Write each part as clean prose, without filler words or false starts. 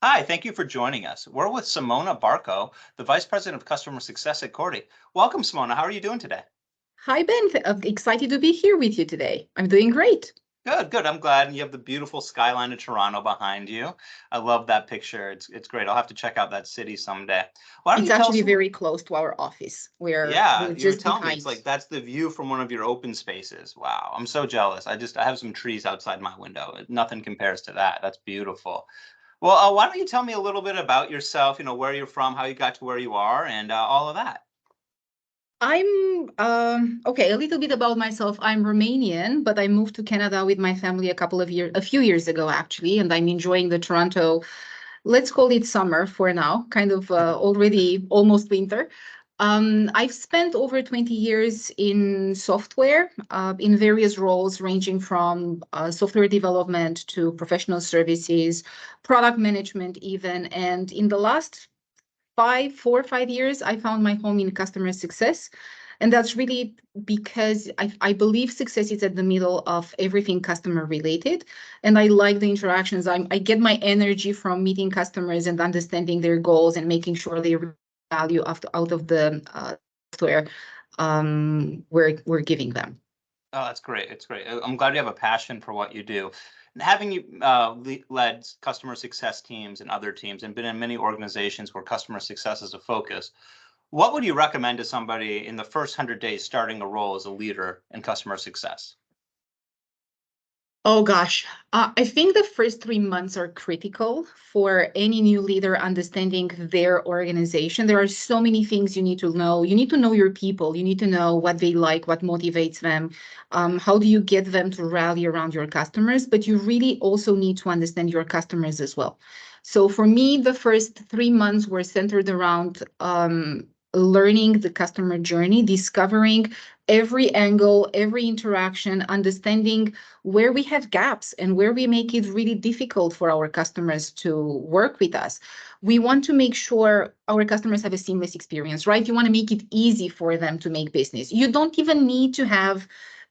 Hi, thank you for joining us. We're with Simona Barcău, the Vice President of Customer Success at Cority. Welcome, Simona. How are you doing today? Hi, Ben. Excited to be here with you today. I'm doing great. Good, good. I'm glad. And you have the beautiful skyline of Toronto behind you. I love that picture. It's great. I'll have to check out that city someday. Why don't It's you tell actually us? very close to our office. Yeah, We're you were just telling me it's behind. like that's the view from one of your open spaces. Wow, I'm so jealous. I have some trees outside my window. Nothing compares to that. That's beautiful. Well, why don't you tell me a little bit about yourself? Where you're from, how you got to where you are, and all of that. I'm okay, a little bit about myself. I'm Romanian, but I moved to Canada with my family a few years ago actually, and I'm enjoying the Toronto, let's call it summer for now, kind of already almost winter. I've spent over 20 years in software, in various roles ranging from software development to professional services, product management even. And in the last 4 or 5 years, I found my home in customer success. And that's really because I believe success is at the middle of everything customer related. And I like the interactions. I get my energy from meeting customers and understanding their goals and making sure they value out of the software we're giving them. Oh, that's great. It's great. I'm glad you have a passion for what you do. And having you led customer success teams and other teams and been in many organizations where customer success is a focus, what would you recommend to somebody in the first 100 days starting a role as a leader in customer success? Oh gosh, I think the first 3 months are critical for any new leader understanding their organization. There are so many things you need to know. You need to know your people. You need to know what they like, what motivates them. How do you get them to rally around your customers? But you really also need to understand your customers as well. So for me, the first 3 months were centered around learning the customer journey, discovering every angle, every interaction, understanding where we have gaps and where we make it really difficult for our customers to work with us. We want to make sure our customers have a seamless experience, right? You want to make it easy for them to make business. You don't even need to have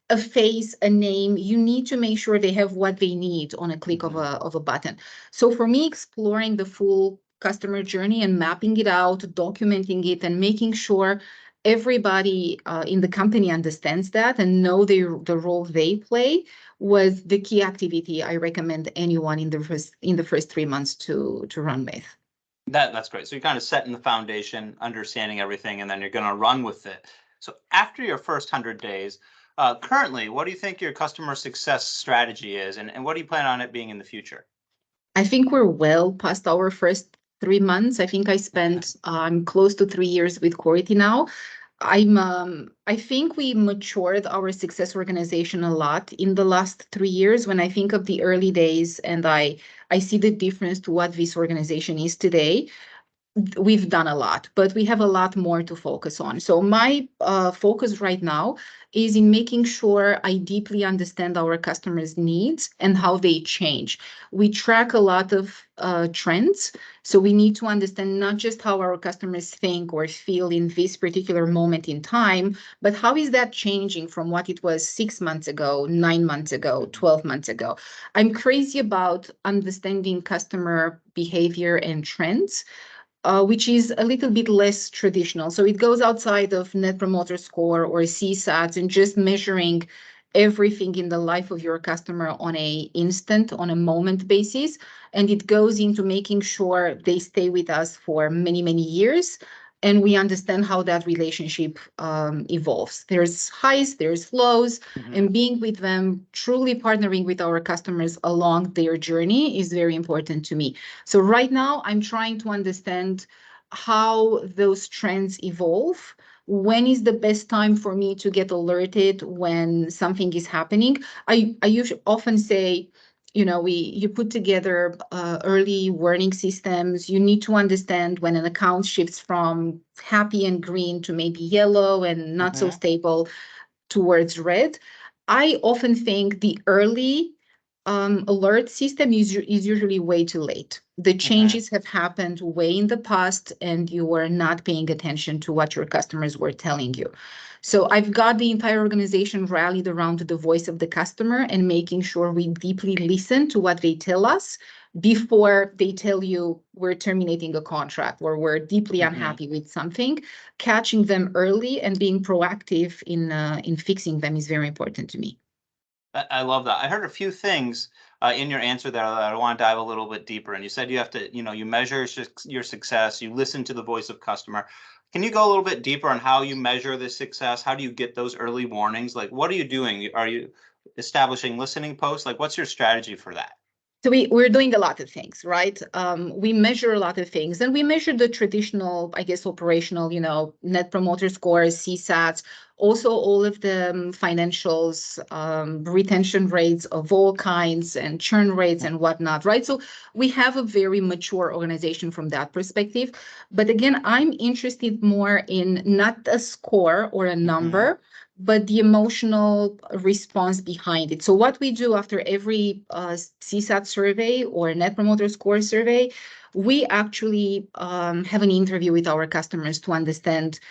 a face, a name. You need to make sure they have what they need on a click of a button. So for me, exploring the full customer journey and mapping it out, documenting it, and making sure everybody in the company understands that and know the role they play was the key activity I recommend anyone in the first 3 months to run with. That's great. So you're kind of setting the foundation, understanding everything, and then you're going to run with it. So after your first 100 days, currently, what do you think your customer success strategy is, and what do you plan on it being in the future? I think we're well past our first 3 months. I think I Okay. spent close to 3 years with Cority now. I think we matured our success organization a lot in the last 3 years. When I think of the early days and I see the difference to what this organization is today, we've done a lot, but we have a lot more to focus on. So my focus right now is in making sure I deeply understand our customers' needs and how they change. We track a lot of trends, so we need to understand not just how our customers think or feel in this particular moment in time, but how is that changing from what it was 6 months ago, 9 months ago, 12 months ago. I'm crazy about understanding customer behavior and trends, which is a little bit less traditional. So it goes outside of Net Promoter Score or CSATs and just measuring everything in the life of your customer on on a moment basis. And it goes into making sure they stay with us for many, many years. And we understand how that relationship evolves. There's highs, there's lows, Mhm. and being with them, truly partnering with our customers along their journey is very important to me. So right now, I'm trying to understand how those trends evolve. When is the best time for me to get alerted when something is happening? I usually often say, you put together early warning systems. You need to understand when an account shifts from happy and green to maybe yellow and not so Mhm. stable towards red. I often think the early alert system is usually way too late. The Mhm. changes have happened way in the past, and you were not paying attention to what your customers were telling you. So I've got the entire organization rallied around the voice of the customer and making sure we deeply listen to what they tell us before they tell you we're terminating a contract or we're deeply unhappy with something. Catching them early and being proactive in fixing them is very important to me. I love that. I heard a few things in your answer there that I want to dive a little bit deeper. And you said you have to, you measure your success, you listen to the voice of customer. Can you go a little bit deeper on how you measure this success? How do you get those early warnings? Like, what are you doing? Are you establishing listening posts? Like, what's your strategy for that? So we're doing a lot of things, right? We measure a lot of things, and we measure the traditional, I guess, operational, net promoter scores, CSATs, also all of the financials, retention rates of all kinds, and churn rates and whatnot, right? So we have a very mature organization from that perspective. But again, I'm interested more in not a score or a number, but the emotional response behind it. So what we do after every CSAT survey or Net Promoter Score survey, we actually have an interview with our customers to understand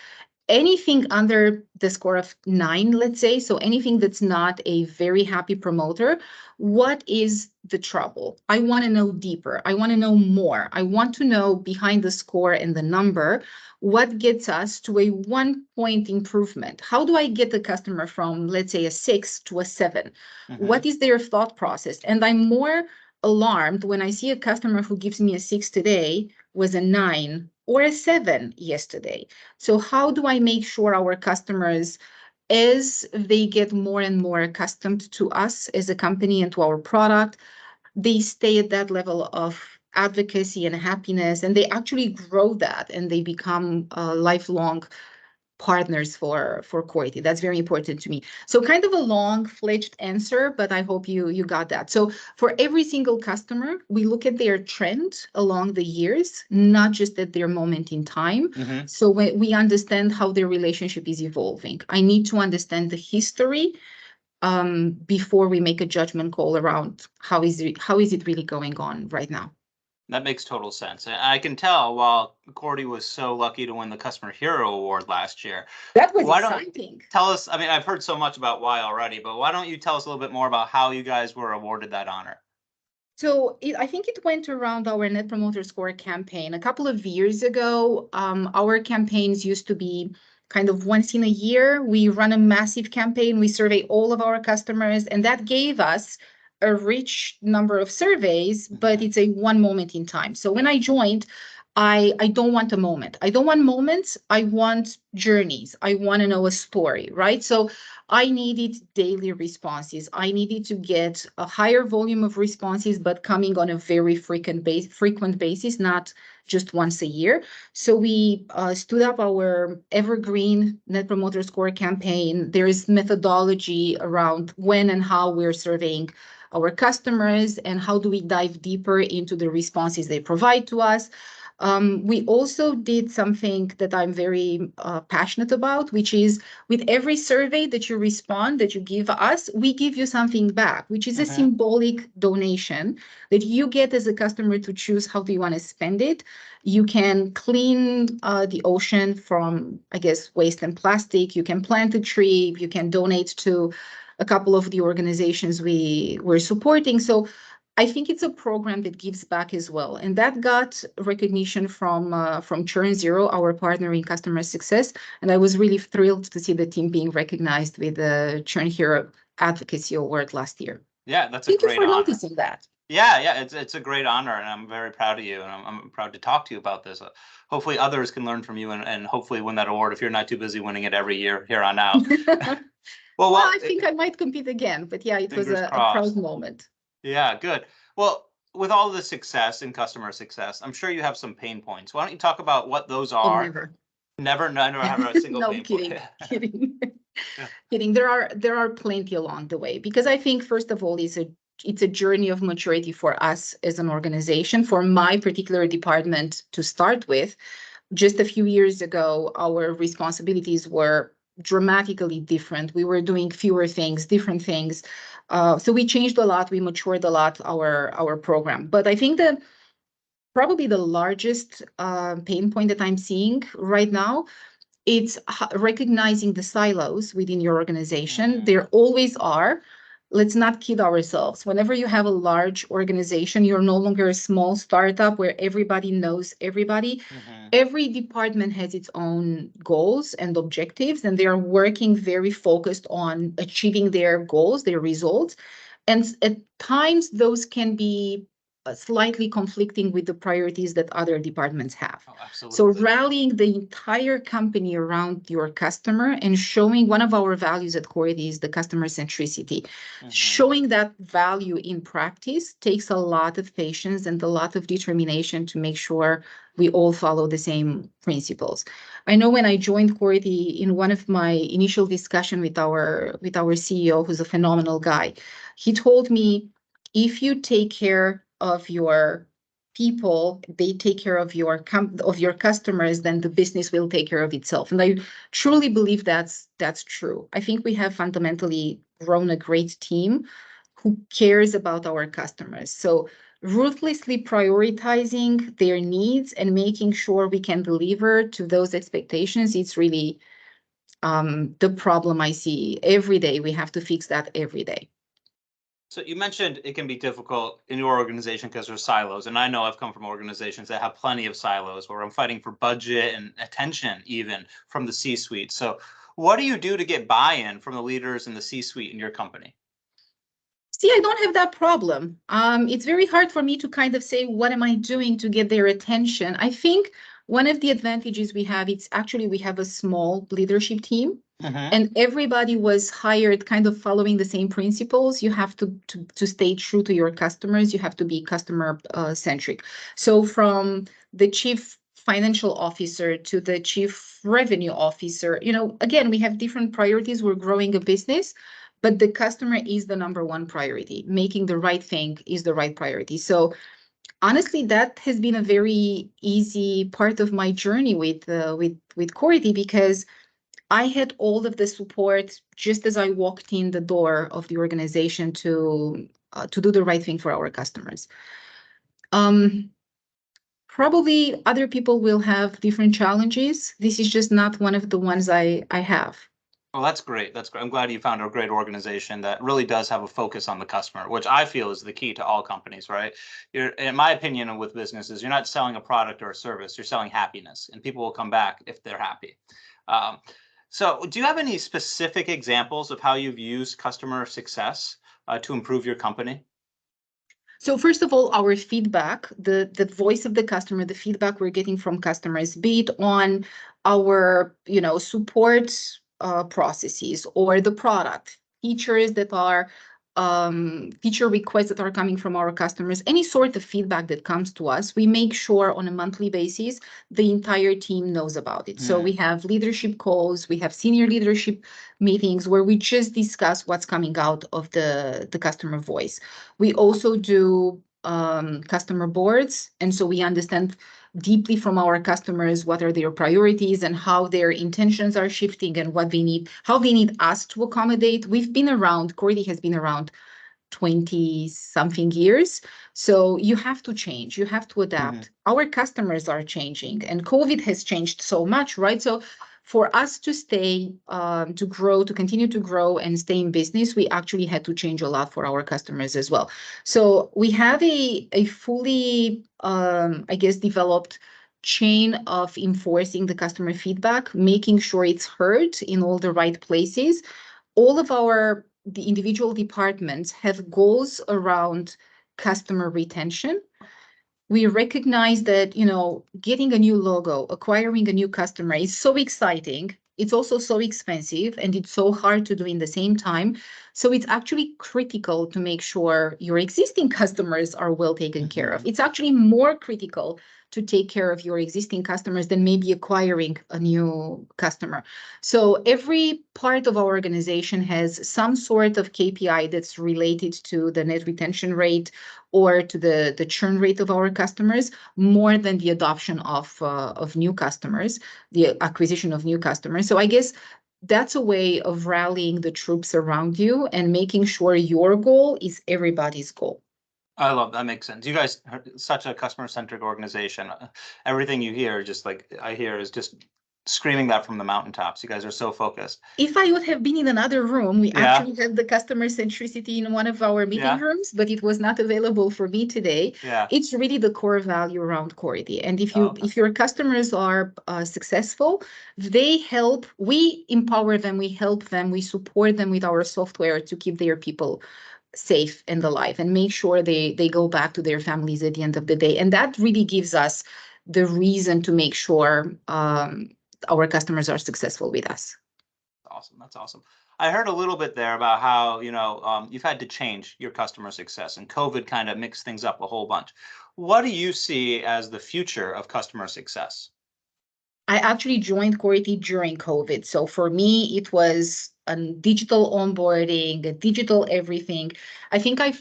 anything under the score of 9, let's say, so anything that's not a very happy promoter, what is the trouble? I want to know deeper. I want to know more. I want to know behind the score and the number, what gets us to a 1-point improvement? How do I get the customer from, let's say, a 6 to a 7? What is their thought process? And I'm more alarmed when I see a customer who gives me a 6 today was a 9 or a 7 yesterday. So how do I make sure our customers, as they get more and more accustomed to us as a company and to our product, they stay at that level of advocacy and happiness, and they actually grow that and they become lifelong partners for Cority. That's very important to me. So kind of a long-fledged answer, but I hope you got that. So for every single customer, we look at their trend along the years, not just at their moment in time. So when we understand how their relationship is evolving, I need to understand the history before we make a judgment call around how is it really going on right now. That makes total sense. And I can tell while Cordy was so lucky to win the Customer Hero Award last year. That was exciting. Tell us, I mean, I've heard so much about why already, but why don't you tell us a little bit more about how you guys were awarded that honor? So I think it went around our Net Promoter Score campaign. A couple of years ago, our campaigns used to be kind of once in a year. We run a massive campaign. We survey all of our customers, and that gave us a rich number of surveys, but it's a one moment in time. So when I joined, I don't want a moment. I don't want moments. I want journeys. I want to know a story, right? So I needed daily responses. I needed to get a higher volume of responses, but coming on a very frequent basis, not just once a year. So we stood up our evergreen Net Promoter Score campaign. There is methodology around when and how we're surveying our customers and how do we dive deeper into the responses they provide to us. We also did something that I'm very passionate about, which is with every survey that you respond, that you give us, we give you something back, which is a symbolic donation that you get as a customer to choose how do you want to spend it. You can clean the ocean from, I guess, waste and plastic. You can plant a tree. You can donate to a couple of the organizations we're supporting. So I think it's a program that gives back as well. And that got recognition from Churn Zero, our partner in customer success. And I was really thrilled to see the team being recognized with the Churn Hero Advocacy Award last year. Yeah, that's a great honor. Thank you for noticing that. Yeah, it's a great honor, and I'm very proud of you, and I'm proud to talk to you about this. Hopefully others can learn from you and hopefully win that award if you're not too busy winning it every year here on out. Well, I think I might compete again, but yeah, it was a proud moment. Yeah, good. Well, with all the success in customer success, I'm sure you have some pain points. Why don't you talk about what those are? Oh, never have a single no, pain kidding, point. kidding. Kidding. There are plenty along the way, because I think first of all, it's a journey of maturity for us as an organization, for my particular department to start with. Just a few years ago, our responsibilities were dramatically different. We were doing fewer things, different things. So we changed a lot. We matured a lot our program. But I think that probably the largest pain point that I'm seeing right now, it's recognizing the silos within your organization. There always are. let's not kid ourselves. Whenever you have a large organization, you're no longer a small startup where everybody knows everybody. Every department has its own goals and objectives, and they are working very focused on achieving their goals, their results. And at times, those can be slightly conflicting with the priorities that other departments have. Oh, absolutely. So rallying the entire company around your customer and showing one of our values at Cority is the customer centricity. Showing that value in practice takes a lot of patience and a lot of determination to make sure we all follow the same principles. I know when I joined Cority, in one of my initial discussion with our CEO, who's a phenomenal guy, he told me, if you take care of your people, they take care of your customers, then the business will take care of itself. And I truly believe that's true. I think we have fundamentally grown a great team who cares about our customers. So ruthlessly prioritizing their needs and making sure we can deliver to those expectations, it's really the problem I see every day. We have to fix that every day. So you mentioned it can be difficult in your organization because there's silos. And I know I've come from organizations that have plenty of silos where I'm fighting for budget and attention even from the C-suite. So what do you do to get buy-in from the leaders in the C-suite in your company? See, I don't have that problem. It's very hard for me to kind of say, what am I doing to get their attention? I think one of the advantages we have, it's actually we have a small leadership team. And everybody was hired kind of following the same principles. You have to stay true to your customers. You have to be customer centric. So from the chief financial officer to the chief revenue officer, again, we have different priorities. We're growing a business, but the customer is the number one priority. Making the right thing is the right priority. So honestly, that has been a very easy part of my journey with Cority, because I had all of the support just as I walked in the door of the organization to do the right thing for our customers. Probably other people will have different challenges. This is just not one of the ones I have. Well, that's great. That's great. I'm glad you found a great organization that really does have a focus on the customer, which I feel is the key to all companies, right? In my opinion, with businesses, you're not selling a product or a service, you're selling happiness, and people will come back if they're happy. So do you have any specific examples of how you've used customer success to improve your company? So first of all, our feedback, the voice of the customer, the feedback we're getting from customers, be it on our support processes or the product, features that are feature requests that are coming from our customers, any sort of feedback that comes to us, we make sure on a monthly basis the entire team knows about it. So we have leadership calls, we have senior leadership meetings where we just discuss what's coming out of the customer voice. We also do customer boards, and so we understand deeply from our customers what are their priorities and how their intentions are shifting and what they need, how they need us to accommodate. We've been around, Cority has been around 20 something years. So you have to change, you have to adapt. Our customers are changing, and COVID has changed so much, right? So for us to stay, to grow, to continue to grow and stay in business, we actually had to change a lot for our customers as well. So we have a fully, I guess, developed chain of enforcing the customer feedback, making sure it's heard in all the right places. All of the individual departments have goals around customer retention. We recognize that, getting a new logo, acquiring a new customer is so exciting. It's also so expensive, and it's so hard to do in the same time. So it's actually critical to make sure your existing customers are well taken care of. It's actually more critical to take care of your existing customers than maybe acquiring a new customer. So every part of our organization has some sort of KPI that's related to the net retention rate or to the churn rate of our customers, more than the adoption of new customers, the acquisition of new customers. So I guess that's a way of rallying the troops around you and making sure your goal is everybody's goal. I love that. Makes sense. You guys are such a customer-centric organization. Everything you hear, just like I hear, is just screaming that from the mountaintops. You guys are so focused. If I would have been in another room, we Yeah. actually had the customer centricity in one of our meeting Yeah. rooms, but it was not available for me today. Yeah. It's really the core value around Cority. And if you Okay. if your customers are successful, they help, we empower them, we help them, we support them with our software to keep their people safe and alive and make sure they go back to their families at the end of the day. And that really gives us the reason to make sure our customers are successful with us. Awesome. That's awesome. I heard a little bit there about how, you've had to change your customer success, and COVID kind of mixed things up a whole bunch. What do you see as the future of customer success? I actually joined Cority during COVID. So for me, it was a digital onboarding, a digital everything. I think I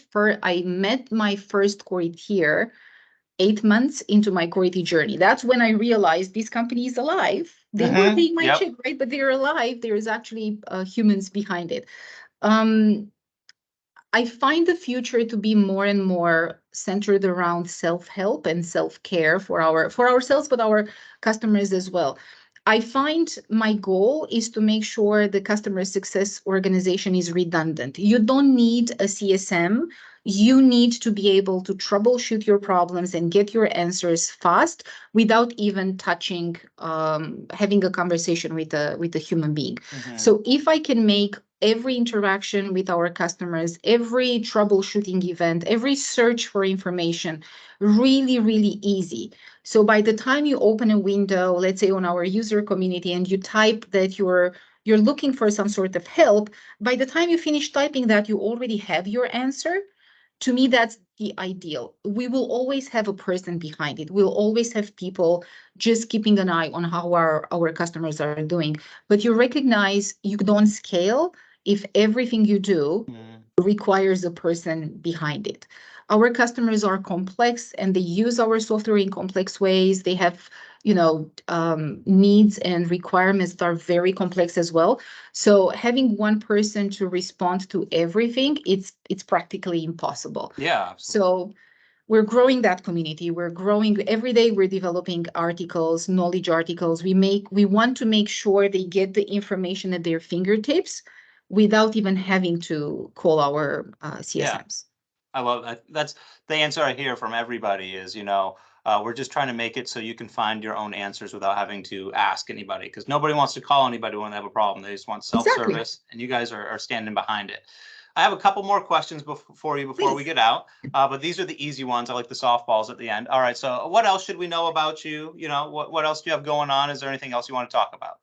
met my first Coritier 8 months into my Cority journey. That's when I realized this company is alive. They were paying my check, right? But they're alive. There's actually humans behind it. I find the future to be more and more centered around self-help and self-care for ourselves, but our customers as well. I find my goal is to make sure the customer success organization is redundant. You don't need a CSM. You need to be able to troubleshoot your problems and get your answers fast without even touching, having a conversation with a human being. Mm-hmm. So if I can make every interaction with our customers, every troubleshooting event, every search for information really, really easy. So by the time you open a window, let's say on our user community, and you type that you're looking for some sort of help, by the time you finish typing that, you already have your answer. To me, that's the ideal. We will always have a person behind it. We'll always have people just keeping an eye on how our customers are doing. But you recognize you don't scale if everything you do requires a person behind it. Our customers are complex and they use our software in complex ways. They have, needs and requirements that are very complex as well. So having one person to respond to everything, it's practically impossible. Yeah, absolutely. So we're growing that community. We're growing every day. We're developing articles, knowledge articles. We want to make sure they get the information at their fingertips without even having to call our CSMs. Yeah. I love that. That's the answer I hear from everybody is, we're just trying to make it so you can find your own answers without having to ask anybody, because nobody wants to call anybody when they have a problem. They just want self-service. Exactly. And you guys are standing behind it. I have a couple more questions before we get out, but these are the easy ones. I like the softballs at the end. All right. So what else should we know about you? What else do you have going on? Is there anything else you want to talk about?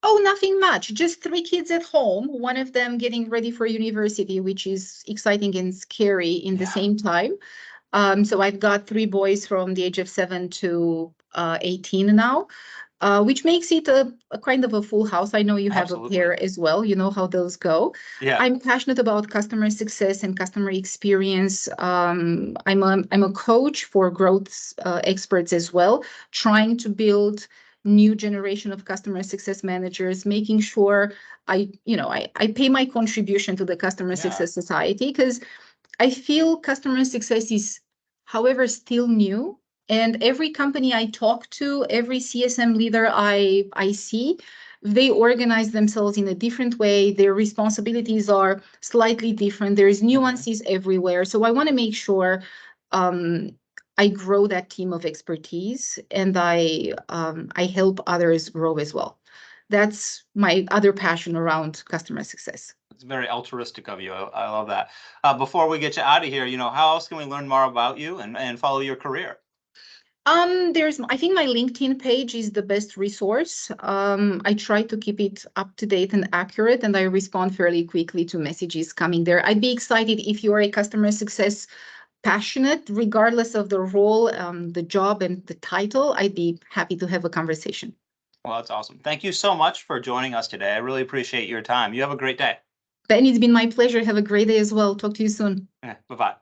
Oh, nothing much. Just 3 kids at home, one of them getting ready for university, which is exciting and scary in the same time. So I've got 3 boys from the age of 7 to 18 now, which makes it a kind of a full house. I know you have a pair as well. You know how those go. Yeah. I'm passionate about customer success and customer experience. I'm a coach for growth experts as well, trying to build new generation of customer success managers, making sure I pay my contribution to the customer success society, because I feel customer success is, however, still new. And every company I talk to, every CSM leader I see, they organize themselves in a different way. Their responsibilities are slightly different. There's nuances everywhere. So I want to make sure I grow that team of expertise, and I help others grow as well. That's my other passion around customer success. It's very altruistic of you. I love that. Before we get you out of here, how else can we learn more about you and follow your career? I think my LinkedIn page is the best resource. I try to keep it up to date and accurate, and I respond fairly quickly to messages coming there. I'd be excited if you are a customer success passionate, regardless of the role, the job, and the title. I'd be happy to have a conversation. Well, that's awesome. Thank you so much for joining us today. I really appreciate your time. You have a great day. Ben, it's been my pleasure. Have a great day as well. Talk to you soon. Bye-bye.